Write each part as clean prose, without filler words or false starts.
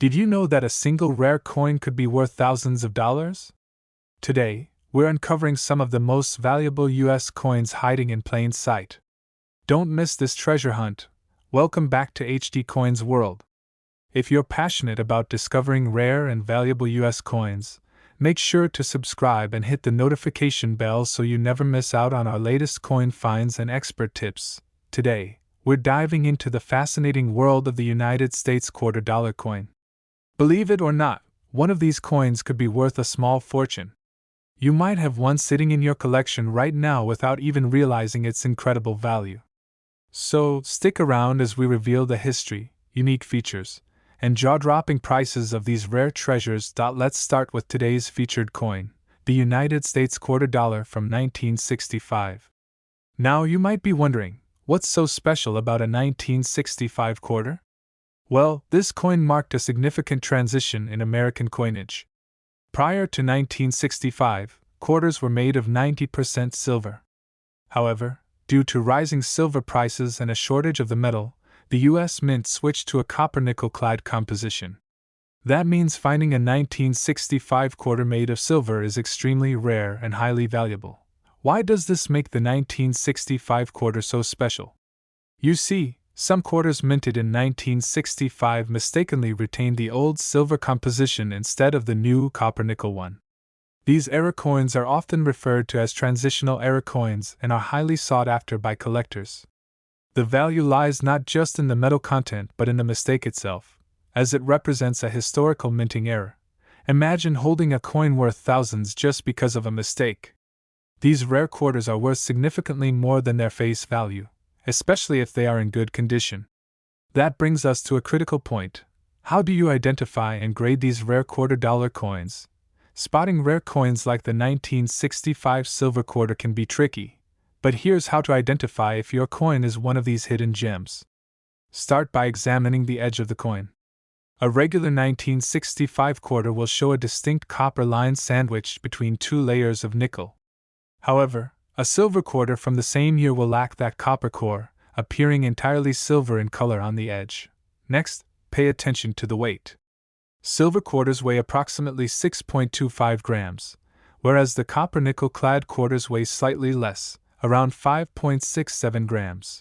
Did you know that a single rare coin could be worth thousands of dollars? Today, we're uncovering some of the most valuable US coins hiding in plain sight. Don't miss this treasure hunt. Welcome back to HD Coins World. If you're passionate about discovering rare and valuable US coins, make sure to subscribe and hit the notification bell so you never miss out on our latest coin finds and expert tips. Today, we're diving into the fascinating world of the United States $quarter coin. Believe it or not, one of these coins could be worth a small fortune. You might have one sitting in your collection right now without even realizing its incredible value. So, stick around as we reveal the history, unique features, and jaw-dropping prices of these rare treasures. Let's start with today's featured coin, the United States $quarter from 1965. Now you might be wondering, what's so special about a 1965 quarter? Well, this coin marked a significant transition in American coinage. Prior to 1965, quarters were made of 90% silver. However, due to rising silver prices and a shortage of the metal, the U.S. Mint switched to a copper-nickel clad composition. That means finding a 1965 quarter made of silver is extremely rare and highly valuable. Why does this make the 1965 quarter so special? You see, some quarters minted in 1965 mistakenly retained the old silver composition instead of the new copper-nickel one. These era coins are often referred to as transitional era coins and are highly sought after by collectors. The value lies not just in the metal content but in the mistake itself, as it represents a historical minting error. Imagine holding a coin worth thousands just because of a mistake. These rare quarters are worth significantly more than their face value, especially if they are in good condition. That brings us to a critical point. How do you identify and grade these rare $quarter coins? Spotting rare coins like the 1965 silver quarter can be tricky. But here's how to identify if your coin is one of these hidden gems. Start by examining the edge of the coin. A regular 1965 quarter will show a distinct copper line sandwiched between two layers of nickel. However, a silver quarter from the same year will lack that copper core, appearing entirely silver in color on the edge. Next, pay attention to the weight. Silver quarters weigh approximately 6.25 grams, whereas the copper-nickel clad quarters weigh slightly less, around 5.67 grams.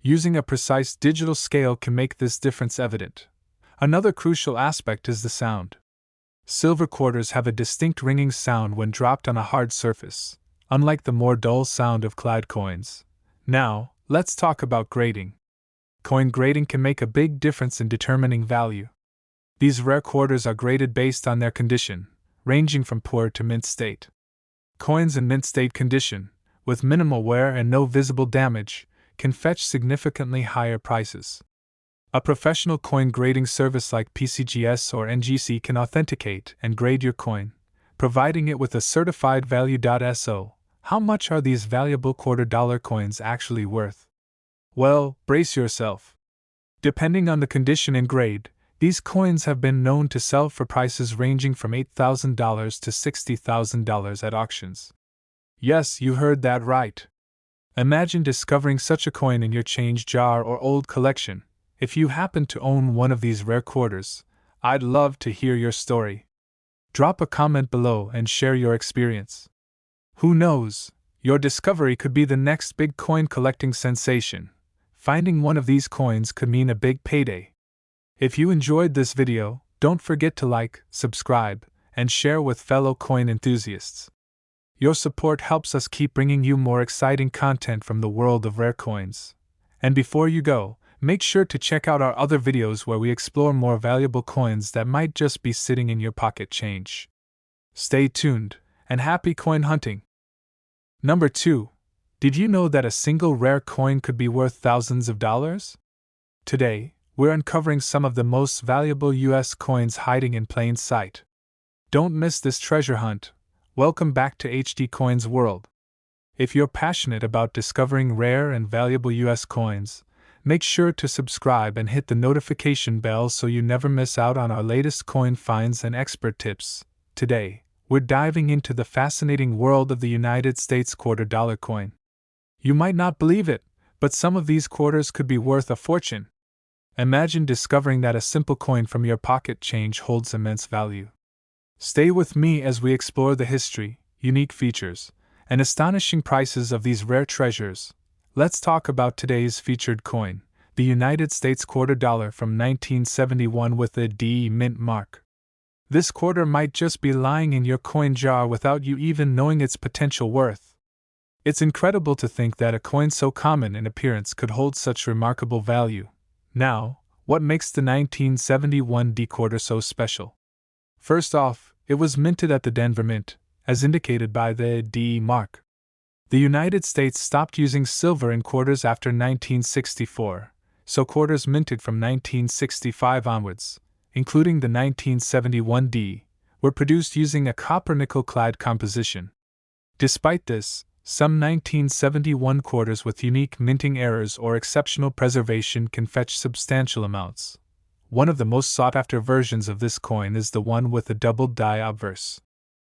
Using a precise digital scale can make this difference evident. Another crucial aspect is the sound. Silver quarters have a distinct ringing sound when dropped on a hard surface, unlike the more dull sound of clad coins. Now, let's talk about grading. Coin grading can make a big difference in determining value. These rare quarters are graded based on their condition, ranging from poor to mint state. Coins in mint state condition, with minimal wear and no visible damage, can fetch significantly higher prices. A professional coin grading service like PCGS or NGC can authenticate and grade your coin, providing it with a certified value.so. How much are these valuable $quarter coins actually worth? Well, brace yourself. Depending on the condition and grade, these coins have been known to sell for prices ranging from $8,000 to $60,000 at auctions. Yes, you heard that right. Imagine discovering such a coin in your change jar or old collection. If you happen to own one of these rare quarters, I'd love to hear your story. Drop a comment below and share your experience. Who knows, your discovery could be the next big coin collecting sensation. Finding one of these coins could mean a big payday. If you enjoyed this video, don't forget to like, subscribe, and share with fellow coin enthusiasts. Your support helps us keep bringing you more exciting content from the world of rare coins. And before you go, make sure to check out our other videos where we explore more valuable coins that might just be sitting in your pocket change. Stay tuned, and happy coin hunting! Number 2. Did you know that a single rare coin could be worth thousands of dollars? Today, we're uncovering some of the most valuable US coins hiding in plain sight. Don't miss this treasure hunt. Welcome back to HD Coins World. If you're passionate about discovering rare and valuable US coins, make sure to subscribe and hit the notification bell so you never miss out on our latest coin finds and expert tips. Today, we're diving into the fascinating world of the United States $quarter coin. You might not believe it, but some of these quarters could be worth a fortune. Imagine discovering that a simple coin from your pocket change holds immense value. Stay with me as we explore the history, unique features, and astonishing prices of these rare treasures. Let's talk about today's featured coin, the United States quarter dollar from 1971 with the D mint mark. This quarter might just be lying in your coin jar without you even knowing its potential worth. It's incredible to think that a coin so common in appearance could hold such remarkable value. Now, what makes the 1971 D quarter so special? First off, it was minted at the Denver Mint, as indicated by the D mark. The United States stopped using silver in quarters after 1964, so quarters minted from 1965 onwards, including the 1971 D, were produced using a copper-nickel-clad composition. Despite this, some 1971 quarters with unique minting errors or exceptional preservation can fetch substantial amounts. One of the most sought-after versions of this coin is the one with the doubled die obverse.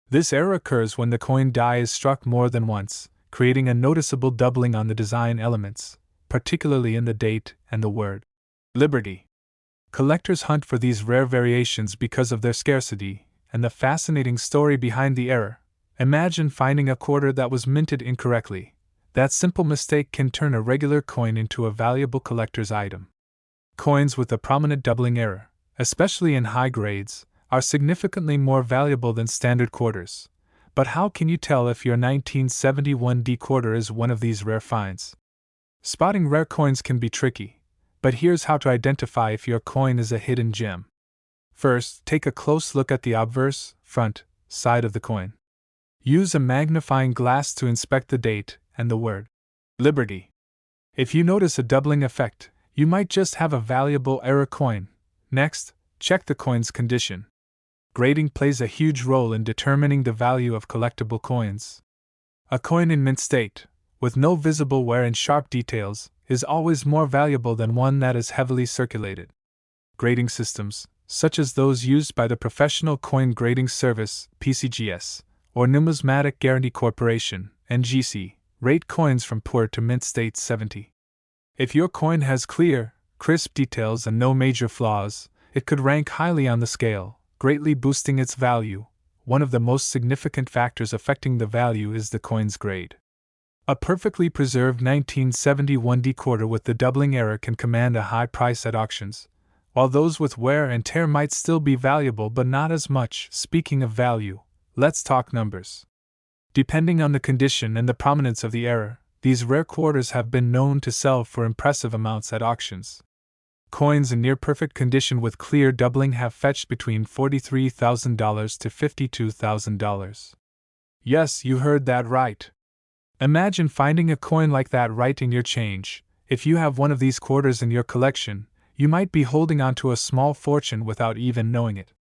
This error occurs when the coin die is struck more than once, creating a noticeable doubling on the design elements, particularly in the date and the word Liberty. Collectors hunt for these rare variations because of their scarcity and the fascinating story behind the error. Imagine finding a quarter that was minted incorrectly. That simple mistake can turn a regular coin into a valuable collector's item. Coins with a prominent doubling error, especially in high grades, are significantly more valuable than standard quarters. But how can you tell if your 1971 D quarter is one of these rare finds? Spotting rare coins can be tricky, but here's how to identify if your coin is a hidden gem. First, take a close look at the obverse, front, side of the coin. Use a magnifying glass to inspect the date and the word Liberty. If you notice a doubling effect, you might just have a valuable error coin. Next, check the coin's condition. Grading plays a huge role in determining the value of collectible coins. A coin in mint state, with no visible wear and sharp details, is always more valuable than one that is heavily circulated. Grading systems, such as those used by the Professional Coin Grading Service (PCGS) or Numismatic Guarantee Corporation (NGC), rate coins from poor to mint state 70. If your coin has clear, crisp details and no major flaws, it could rank highly on the scale, greatly boosting its value. One of the most significant factors affecting the value is the coin's grade. A perfectly preserved 1971 D quarter with the doubling error can command a high price at auctions, while those with wear and tear might still be valuable but not as much. Speaking of value, let's talk numbers. Depending on the condition and the prominence of the error, these rare quarters have been known to sell for impressive amounts at auctions. Coins in near-perfect condition with clear doubling have fetched between $43,000 to $52,000. Yes, you heard that right. Imagine finding a coin like that right in your change. If you have one of these quarters in your collection, you might be holding on to a small fortune without even knowing it.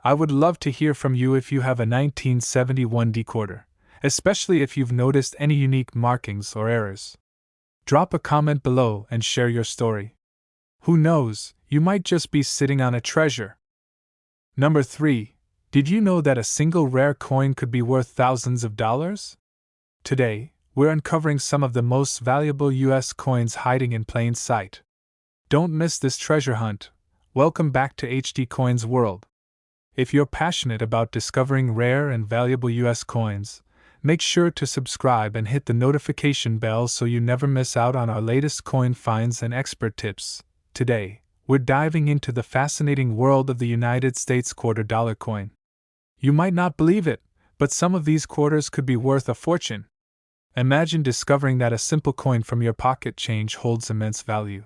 I would love to hear from you if you have a 1971 D quarter, especially if you've noticed any unique markings or errors. Drop a comment below and share your story. Who knows, you might just be sitting on a treasure. Number 3. Did you know that a single rare coin could be worth thousands of dollars? Today, we're uncovering some of the most valuable U.S. coins hiding in plain sight. Don't miss this treasure hunt. Welcome back to HD Coins World. If you're passionate about discovering rare and valuable U.S. coins, make sure to subscribe and hit the notification bell so you never miss out on our latest coin finds and expert tips. Today, we're diving into the fascinating world of the United States quarter dollar coin. You might not believe it, but some of these quarters could be worth a fortune. Imagine discovering that a simple coin from your pocket change holds immense value.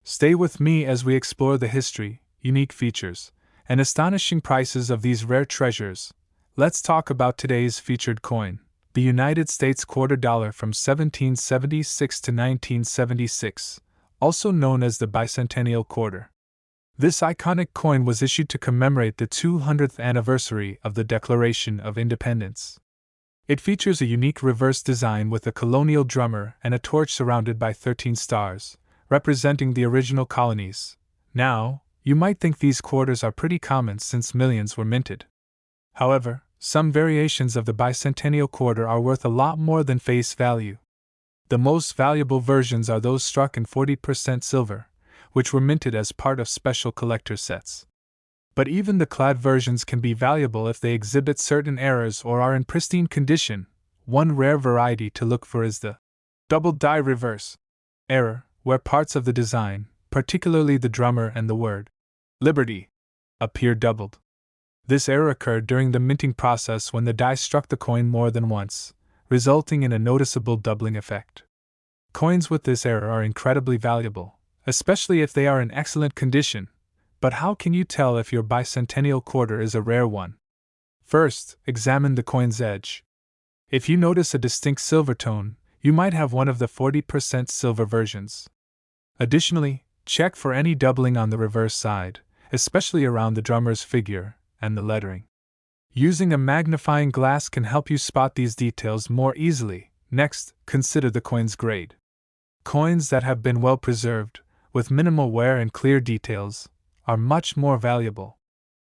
Stay with me as we explore the history, unique features, and astonishing prices of these rare treasures. Let's talk about today's featured coin, the United States quarter dollar from 1776 to 1976, also known as the bicentennial quarter. This iconic coin was issued to commemorate the 200th anniversary of the Declaration of Independence. It features a unique reverse design with a colonial drummer and a torch surrounded by 13 stars, representing the original colonies. Now, you might think these quarters are pretty common since millions were minted. However, some variations of the bicentennial quarter are worth a lot more than face value. The most valuable versions are those struck in 40% silver, which were minted as part of special collector sets. But even the clad versions can be valuable if they exhibit certain errors or are in pristine condition. One rare variety to look for is the double die reverse error, where parts of the design, particularly the drummer and the word Liberty, appear doubled. This error occurred during the minting process when the die struck the coin more than once, resulting in a noticeable doubling effect. Coins with this error are incredibly valuable, especially if they are in excellent condition. But how can you tell if your bicentennial quarter is a rare one? First, examine the coin's edge. If you notice a distinct silver tone, you might have one of the 40% silver versions. Additionally, check for any doubling on the reverse side, especially around the drummer's figure and the lettering. Using a magnifying glass can help you spot these details more easily. Next, consider the coin's grade. Coins that have been well preserved, with minimal wear and clear details, are much more valuable.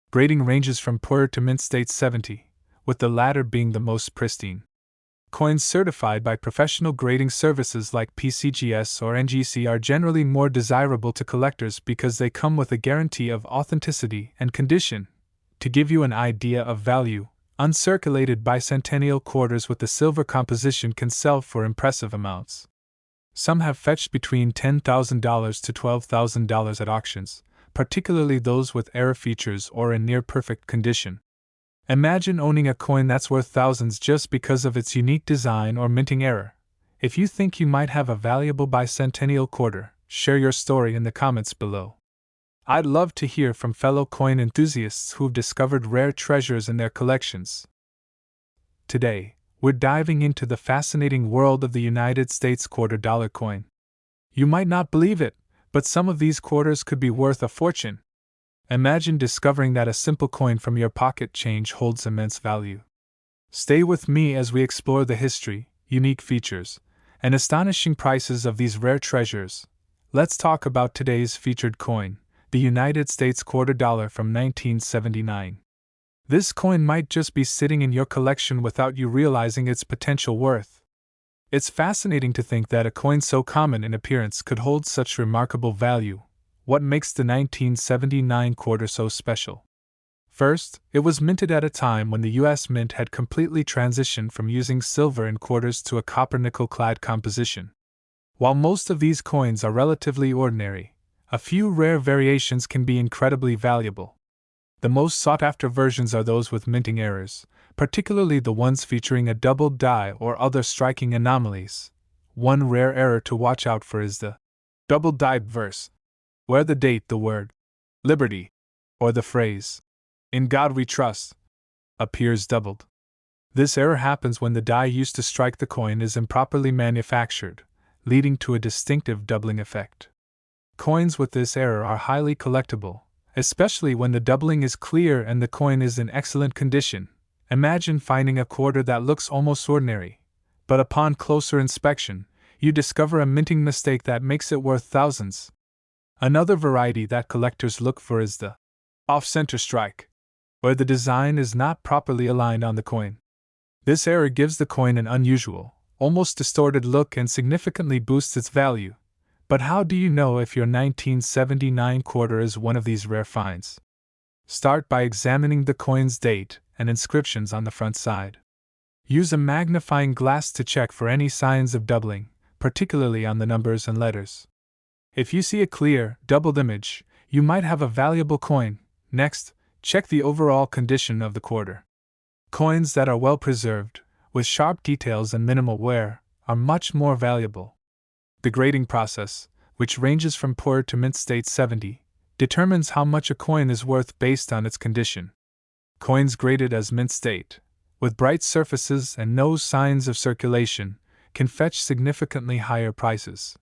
Grading ranges from poor to mint state 70, with the latter being the most pristine. Coins certified by professional grading services like PCGS or NGC are generally more desirable to collectors because they come with a guarantee of authenticity and condition. To give you an idea of value, uncirculated bicentennial quarters with the silver composition can sell for impressive amounts. Some have fetched between $10,000 to $12,000 at auctions, particularly those with error features or in near-perfect condition. Imagine owning a coin that's worth thousands just because of its unique design or minting error. If you think you might have a valuable bicentennial quarter, share your story in the comments below. I'd love to hear from fellow coin enthusiasts who've discovered rare treasures in their collections. Today, we're diving into the fascinating world of the United States $quarter coin. You might not believe it, but some of these quarters could be worth a fortune. Imagine discovering that a simple coin from your pocket change holds immense value. Stay with me as we explore the history, unique features, and astonishing prices of these rare treasures. Let's talk about today's featured coin, the United States $quarter from 1979. This coin might just be sitting in your collection without you realizing its potential worth. It's fascinating to think that a coin so common in appearance could hold such remarkable value. What makes the 1979 quarter so special? First, it was minted at a time when the U.S. Mint had completely transitioned from using silver in quarters to a copper-nickel clad composition. While most of these coins are relatively ordinary, a few rare variations can be incredibly valuable. The most sought-after versions are those with minting errors, particularly the ones featuring a double die or other striking anomalies. One rare error to watch out for is the double dyed verse, where the date, the word Liberty, or the phrase In God We Trust, appears doubled. This error happens when the die used to strike the coin is improperly manufactured, leading to a distinctive doubling effect. Coins with this error are highly collectible, especially when the doubling is clear and the coin is in excellent condition. Imagine finding a quarter that looks almost ordinary, but upon closer inspection, you discover a minting mistake that makes it worth thousands. Another variety that collectors look for is the off-center strike, where the design is not properly aligned on the coin. This error gives the coin an unusual, almost distorted look and significantly boosts its value. But how do you know if your 1979 quarter is one of these rare finds? Start by examining the coin's date and inscriptions on the front side. Use a magnifying glass to check for any signs of doubling, particularly on the numbers and letters. If you see a clear, doubled image, you might have a valuable coin. Next, check the overall condition of the quarter. Coins that are well preserved, with sharp details and minimal wear, are much more valuable. The grading process, which ranges from poor to mint state 70, determines how much a coin is worth based on its condition. Coins graded as mint state, with bright surfaces and no signs of circulation, can fetch significantly higher prices.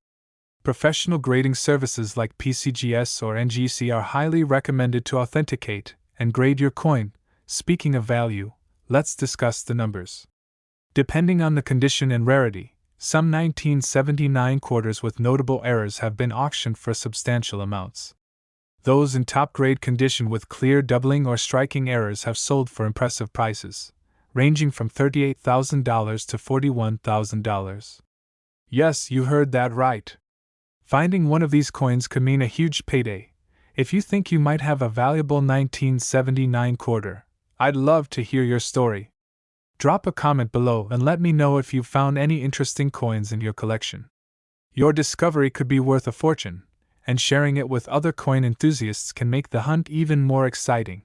Professional grading services like PCGS or NGC are highly recommended to authenticate and grade your coin. Speaking of value, let's discuss the numbers. Depending on the condition and rarity, some 1979 quarters with notable errors have been auctioned for substantial amounts. Those in top-grade condition with clear doubling or striking errors have sold for impressive prices, ranging from $38,000 to $41,000. Yes, you heard that right. Finding one of these coins could mean a huge payday. If you think you might have a valuable 1979 quarter, I'd love to hear your story. Drop a comment below and let me know if you've found any interesting coins in your collection. Your discovery could be worth a fortune, and sharing it with other coin enthusiasts can make the hunt even more exciting.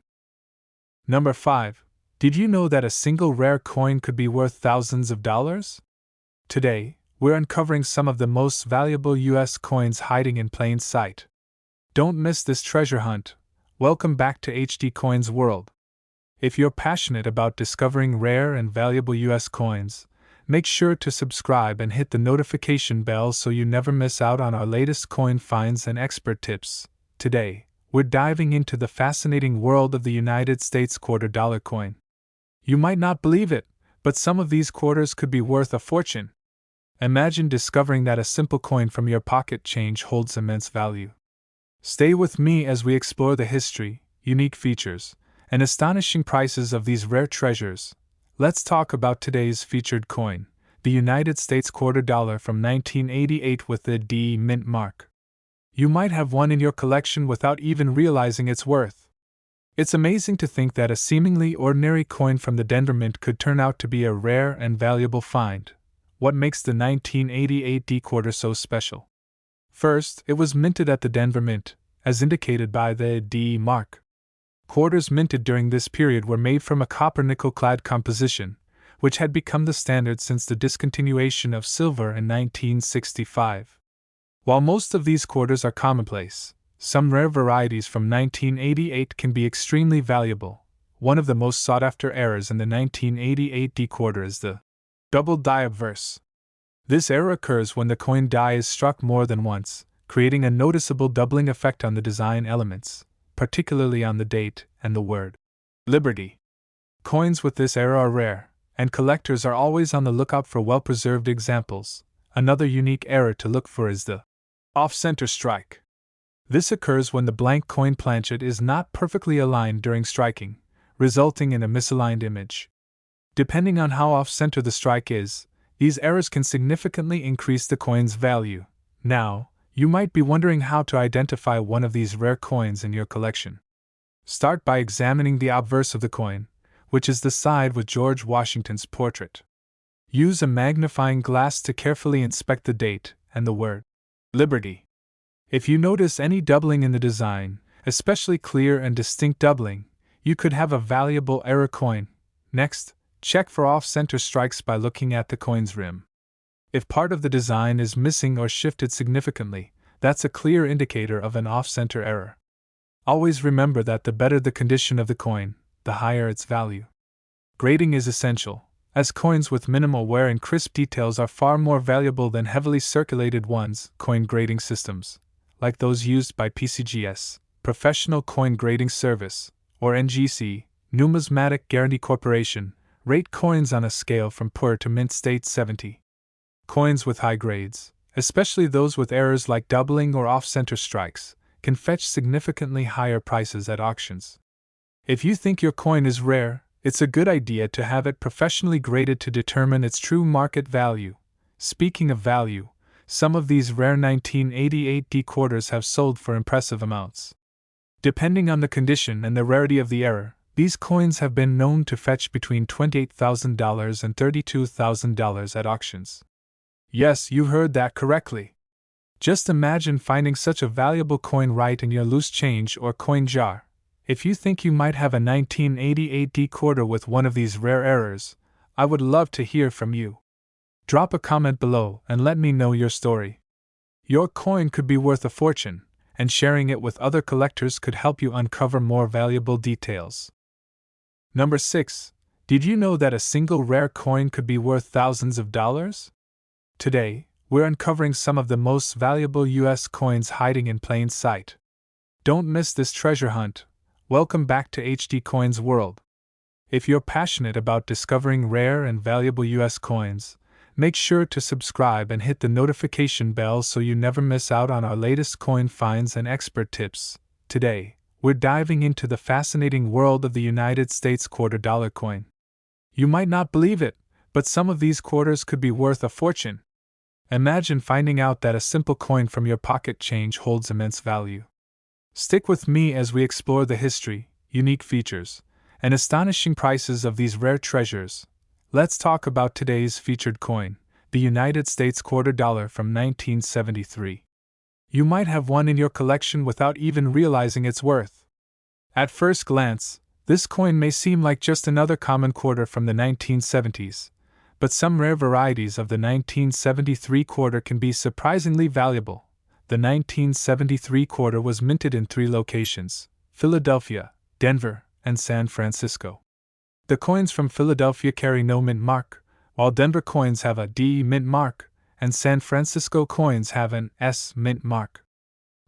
Number 5. Did you know that a single rare coin could be worth thousands of dollars? Today, we're uncovering some of the most valuable US coins hiding in plain sight. Don't miss this treasure hunt. Welcome back to HD Coins World. If you're passionate about discovering rare and valuable US coins, make sure to subscribe and hit the notification bell so you never miss out on our latest coin finds and expert tips. Today, we're diving into the fascinating world of the United States $quarter coin. You might not believe it, but some of these quarters could be worth a fortune. Imagine discovering that a simple coin from your pocket change holds immense value. Stay with me as we explore the history, unique features, and astonishing prices of these rare treasures. Let's talk about today's featured coin, the United States $quarter from 1988 with the D mint mark. You might have one in your collection without even realizing its worth. It's amazing to think that a seemingly ordinary coin from the Denver Mint could turn out to be a rare and valuable find. What makes the 1988 D quarter so special? First, it was minted at the Denver Mint, as indicated by the D mark. Quarters minted during this period were made from a copper-nickel clad composition, which had become the standard since the discontinuation of silver in 1965. While most of these quarters are commonplace, some rare varieties from 1988 can be extremely valuable. One of the most sought-after errors in the 1988 D quarter is the double die obverse. This error occurs when the coin die is struck more than once, creating a noticeable doubling effect on the design elements, particularly on the date and the word Liberty. Coins with this error are rare, and collectors are always on the lookout for well-preserved examples. Another unique error to look for is the off-center strike. This occurs when the blank coin planchet is not perfectly aligned during striking, resulting in a misaligned image. Depending on how off-center the strike is, these errors can significantly increase the coin's value. Now, you might be wondering how to identify one of these rare coins in your collection. Start by examining the obverse of the coin, which is the side with George Washington's portrait. Use a magnifying glass to carefully inspect the date and the word Liberty. If you notice any doubling in the design, especially clear and distinct doubling, you could have a valuable error coin. Next, check for off-center strikes by looking at the coin's rim. If part of the design is missing or shifted significantly, that's a clear indicator of an off-center error. Always remember that the better the condition of the coin, the higher its value. Grading is essential, as coins with minimal wear and crisp details are far more valuable than heavily circulated ones. Coin grading systems, like those used by PCGS, Professional Coin Grading Service, or NGC, Numismatic Guarantee Corporation, rate coins on a scale from poor to mint state 70. Coins with high grades, especially those with errors like doubling or off-center strikes, can fetch significantly higher prices at auctions. If you think your coin is rare, it's a good idea to have it professionally graded to determine its true market value. Speaking of value, some of these rare 1988 D quarters have sold for impressive amounts. Depending on the condition and the rarity of the error, these coins have been known to fetch between $28,000 and $32,000 at auctions. Yes, you heard that correctly. Just imagine finding such a valuable coin right in your loose change or coin jar. If you think you might have a 1988 D quarter with one of these rare errors, I would love to hear from you. Drop a comment below and let me know your story. Your coin could be worth a fortune, and sharing it with other collectors could help you uncover more valuable details. Number 6. Did you know that a single rare coin could be worth thousands of dollars? Today, we're uncovering some of the most valuable US coins hiding in plain sight. Don't miss this treasure hunt. Welcome back to HD Coins World. If you're passionate about discovering rare and valuable US coins, make sure to subscribe and hit the notification bell so you never miss out on our latest coin finds and expert tips. Today, we're diving into the fascinating world of the United States $quarter coin. You might not believe it, but some of these quarters could be worth a fortune. Imagine finding out that a simple coin from your pocket change holds immense value. Stick with me as we explore the history, unique features, and astonishing prices of these rare treasures. Let's talk about today's featured coin, the United States quarter dollar from 1973. You might have one in your collection without even realizing its worth. At first glance, this coin may seem like just another common quarter from the 1970s, but some rare varieties of the 1973 quarter can be surprisingly valuable. The 1973 quarter was minted in 3 locations: Philadelphia, Denver, and San Francisco. The coins from Philadelphia carry no mint mark, while Denver coins have a D mint mark, and San Francisco coins have an S mint mark.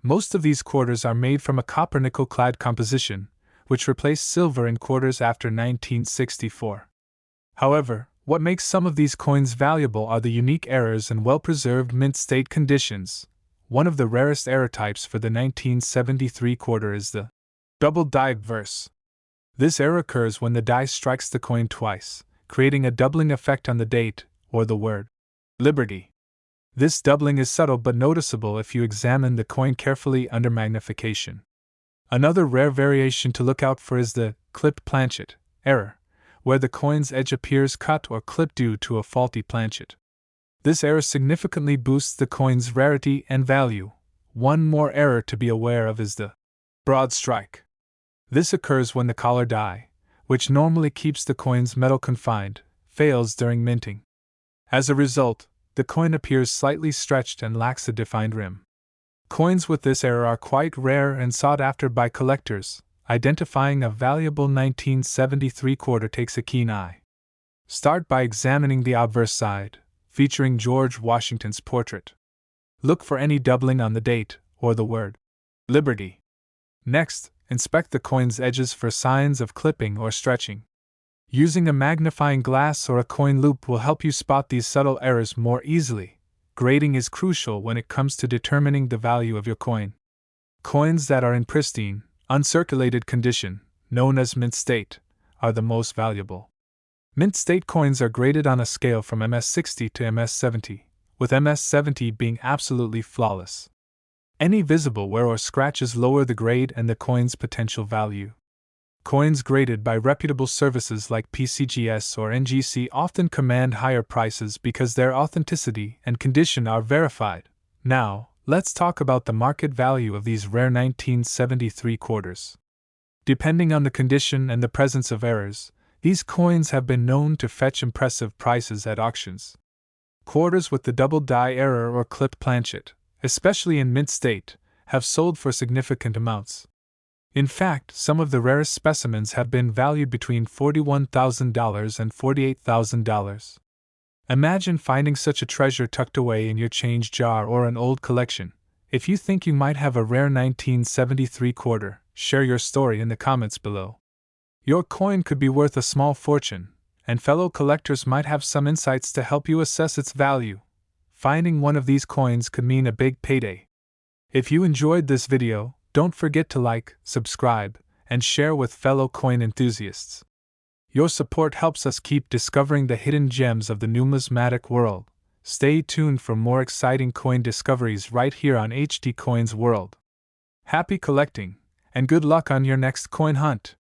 Most of these quarters are made from a copper-nickel clad composition, which replaced silver in quarters after 1964. However, what makes some of these coins valuable are the unique errors and well-preserved mint state conditions. One of the rarest error types for the 1973 quarter is the double die verse. This error occurs when the die strikes the coin twice, creating a doubling effect on the date, or the word Liberty. This doubling is subtle but noticeable if you examine the coin carefully under magnification. Another rare variation to look out for is the clipped planchet error, where the coin's edge appears cut or clipped due to a faulty planchet. This error significantly boosts the coin's rarity and value. One more error to be aware of is the broad strike. This occurs when the collar die, which normally keeps the coin's metal confined, fails during minting. As a result, the coin appears slightly stretched and lacks a defined rim. Coins with this error are quite rare and sought after by collectors. Identifying a valuable 1973 quarter takes a keen eye. Start by examining the obverse side, featuring George Washington's portrait. Look for any doubling on the date, or the word Liberty. Next, inspect the coin's edges for signs of clipping or stretching. Using a magnifying glass or a coin loop will help you spot these subtle errors more easily. Grading is crucial when it comes to determining the value of your coin. Coins that are in pristine, uncirculated condition, known as mint state, are the most valuable. Mint state coins are graded on a scale from MS60 to MS70, with MS70 being absolutely flawless. Any visible wear or scratches lower the grade and the coin's potential value. Coins graded by reputable services like PCGS or NGC often command higher prices because their authenticity and condition are verified. Now, let's talk about the market value of these rare 1973 quarters. Depending on the condition and the presence of errors, these coins have been known to fetch impressive prices at auctions. Quarters with the double die error or clipped planchet, especially in mint state, have sold for significant amounts. In fact, some of the rarest specimens have been valued between $41,000 and $48,000. Imagine finding such a treasure tucked away in your change jar or an old collection. If you think you might have a rare 1973 quarter, share your story in the comments below. Your coin could be worth a small fortune, and fellow collectors might have some insights to help you assess its value. Finding one of these coins could mean a big payday. If you enjoyed this video, don't forget to like, subscribe, and share with fellow coin enthusiasts. Your support helps us keep discovering the hidden gems of the numismatic world. Stay tuned for more exciting coin discoveries right here on HD Coins World. Happy collecting, and good luck on your next coin hunt!